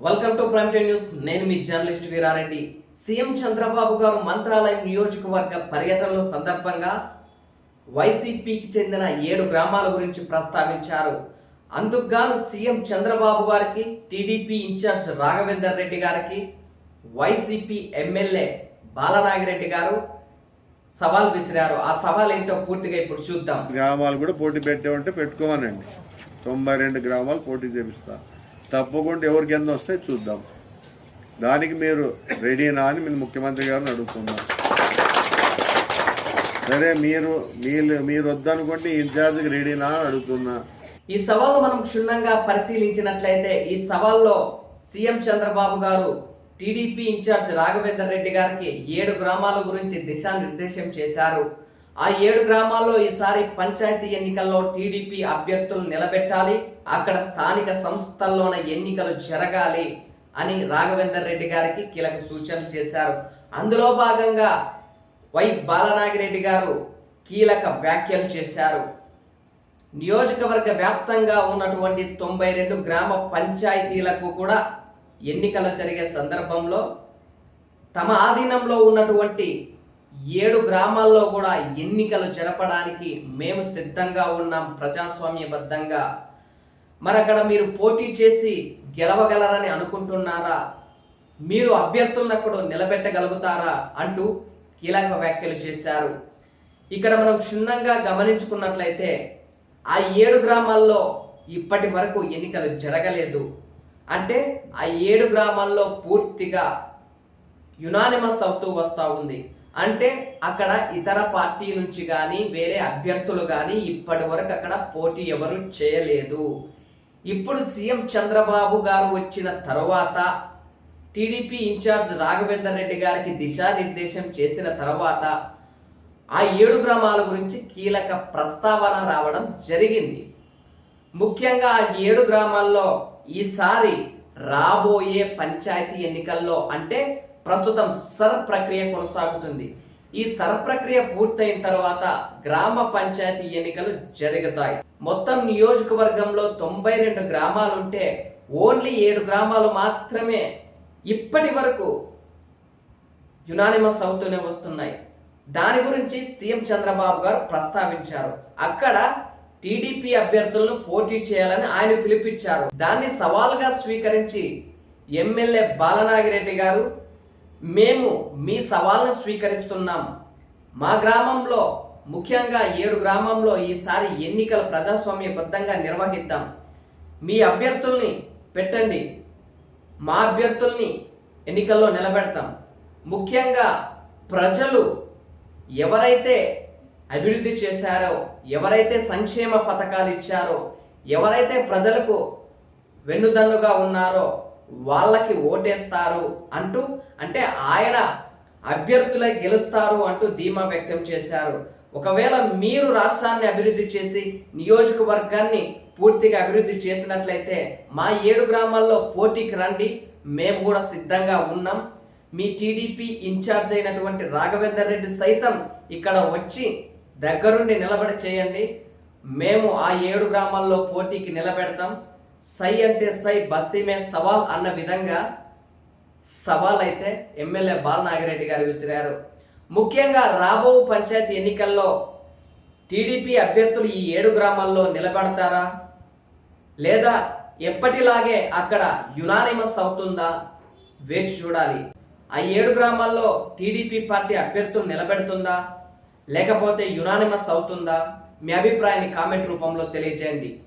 Welcome to prime time news. నేను మీ journalist Veerareddy. CM Chandrababu గారు మంత్రాలయం నియోజకవర్గ పర్యటనలో సందర్భంగా వైసీపీకి చెందిన 7 గ్రామాల గురించి ప్రస్తావించారు. అందుకుగాను సీఎం చంద్రబాబు గారికి, టీడీపీ ఇన్ఛార్జ్ రాఘవేందర్ రెడ్డి గారికి వైసీపీ ఎమ్మెల్యే బాలనాగిరెడ్డి గారు సవాల్ విసిరారు. ఆ సవాల్ ఏంటో పూర్తిగా ఇప్పుడు చూద్దాం. గ్రామాలు కూడా పోటీ పెట్టామంటే పెట్టుకోమనండి. 92 గ్రామాలు పోటీ చేపిస్తా. తప్పకుండా ఎవరికి ఎంత వస్తే చూద్దాం. దానికి మీరు రెడీనా అని మీరు ముఖ్యమంత్రి గారిని అడుగుతున్నారు. సరే, మీరు వద్దనుకుంటే ఇన్ఛార్జ్కి రెడీనా అని అడుగుతున్నా. ఈ సవాల్ మనం క్షుణ్ణంగా పరిశీలించినట్లయితే ఈ సవాల్లో సీఎం చంద్రబాబు గారు టీడీపీ ఇన్ఛార్జ్ రాఘవేందర్ రెడ్డి గారికి 7 గ్రామాల గురించి దిశానిర్దేశం చేశారు. ఆ 7 గ్రామాల్లో ఈసారి పంచాయతీ ఎన్నికల్లో టీడీపీ అభ్యర్థులు నిలబెట్టాలి, అక్కడ స్థానిక సంస్థల్లోన ఎన్నికలు జరగాలి అని రాఘవేందర్ రెడ్డి గారికి కీలక సూచనలు చేశారు. అందులో భాగంగా వై బాలనాగిరెడ్డి గారు కీలక వ్యాఖ్యలు చేశారు. నియోజకవర్గ వ్యాప్తంగా ఉన్నటువంటి 92 గ్రామ పంచాయతీలకు కూడా ఎన్నికలు జరిగే సందర్భంలో తమ ఆధీనంలో ఉన్నటువంటి 7 గ్రామాల్లో కూడా ఎన్నికలు జరపడానికి మేము సిద్ధంగా ఉన్నాం, ప్రజాస్వామ్యబద్ధంగా. మరి అక్కడ మీరు పోటీ చేసి గెలవగలరని అనుకుంటున్నారా? మీరు అభ్యర్థులను అక్కడ నిలబెట్టగలుగుతారా అంటూ కీలక వ్యాఖ్యలు చేశారు. ఇక్కడ మనం క్షుణ్ణంగా గమనించుకున్నట్లయితే ఆ 7 గ్రామాల్లో ఇప్పటి వరకు ఎన్నికలు జరగలేదు. అంటే ఆ 7 గ్రామాల్లో పూర్తిగా యునానిమస్ అవుతూ వస్తూ ఉంది. అంటే అక్కడ ఇతర పార్టీ నుంచి కానీ వేరే అభ్యర్థులు కానీ ఇప్పటి వరకు అక్కడ పోటీ ఎవరు చేయలేదు. ఇప్పుడు సీఎం చంద్రబాబు గారు వచ్చిన తర్వాత టీడీపీ ఇన్ఛార్జ్ రాఘవేందర్ రెడ్డి గారికి దిశానిర్దేశం చేసిన తర్వాత ఆ 7 గ్రామాల గురించి కీలక ప్రస్తావన రావడం జరిగింది. ముఖ్యంగా ఆ 7 గ్రామాల్లో ఈసారి రాబోయే పంచాయతీ ఎన్నికల్లో అంటే ప్రస్తుతం సర్ ప్రక్రియ కొనసాగుతుంది. ఈ సర్ ప్రక్రియ పూర్తయిన తర్వాత గ్రామ పంచాయతీ ఎన్నికలు జరుగుతాయి. మొత్తం నియోజకవర్గంలో 92 గ్రామాలుంటే ఓన్లీ 7 గ్రామాలు మాత్రమే ఇప్పటి వరకు యునానిమస్ అవుతూనే వస్తున్నాయి. దాని గురించి సీఎం చంద్రబాబు గారు ప్రస్తావించారు. అక్కడ టీడీపీ అభ్యర్థులను పోటీ చేయాలని ఆయన పిలిపించారు. దాన్ని సవాల్గా స్వీకరించి ఎమ్మెల్యే బాలనాగిరెడ్డి గారు, మేము మీ సవాల్ను స్వీకరిస్తున్నాం, మా గ్రామంలో ముఖ్యంగా 7 గ్రామంలో ఈసారి ఎన్నికలు ప్రజాస్వామ్యబద్ధంగా నిర్వహిద్దాం, మీ అభ్యర్థుల్ని పెట్టండి, మా అభ్యర్థుల్ని ఎన్నికల్లో నిలబెడతాం. ముఖ్యంగా ప్రజలు ఎవరైతే అభివృద్ధి చేశారో, ఎవరైతే సంక్షేమ పథకాలు ఇచ్చారో, ఎవరైతే ప్రజలకు వెన్నుదన్నుగా ఉన్నారో వాళ్ళకి ఓటేస్తారు అంటూ, అంటే ఆయన అభ్యర్థులై గెలుస్తారు అంటూ ధీమా వ్యక్తం చేశారు. ఒకవేళ మీరు రాష్ట్రాన్ని అభివృద్ధి చేసి నియోజకవర్గాన్ని పూర్తిగా అభివృద్ధి చేసినట్లయితే మా 7 గ్రామాల్లో పోటీకి రండి, మేము కూడా సిద్ధంగా ఉన్నాం. మీ టీడీపీ ఇన్ఛార్జ్ అయినటువంటి రాఘవేందర్ రెడ్డి సైతం ఇక్కడ వచ్చి దగ్గరుండి నిలబడి చేయండి, మేము ఆ 7 గ్రామాల్లో పోటీకి నిలబెడతాం. సై అంటే సై, బస్తీ మే సవాల్ అన్న విధంగా సవాల్ అయితే ఎమ్మెల్యే బాలనాగిరెడ్డి గారు విసిరారు. ముఖ్యంగా రాబో పంచాయతీ ఎన్నికల్లో టీడీపీ అభ్యర్థులు ఈ 7 గ్రామాల్లో నిలబడతారా, లేదా ఎప్పటిలాగే అక్కడ యునానిమస్ అవుతుందా వేచి చూడాలి. ఆ 7 గ్రామాల్లో టీడీపీ పార్టీ అభ్యర్థులు నిలబెడుతుందా, లేకపోతే యునానిమస్ అవుతుందా? మీ అభిప్రాయాన్ని కామెంట్ రూపంలో తెలియజేయండి.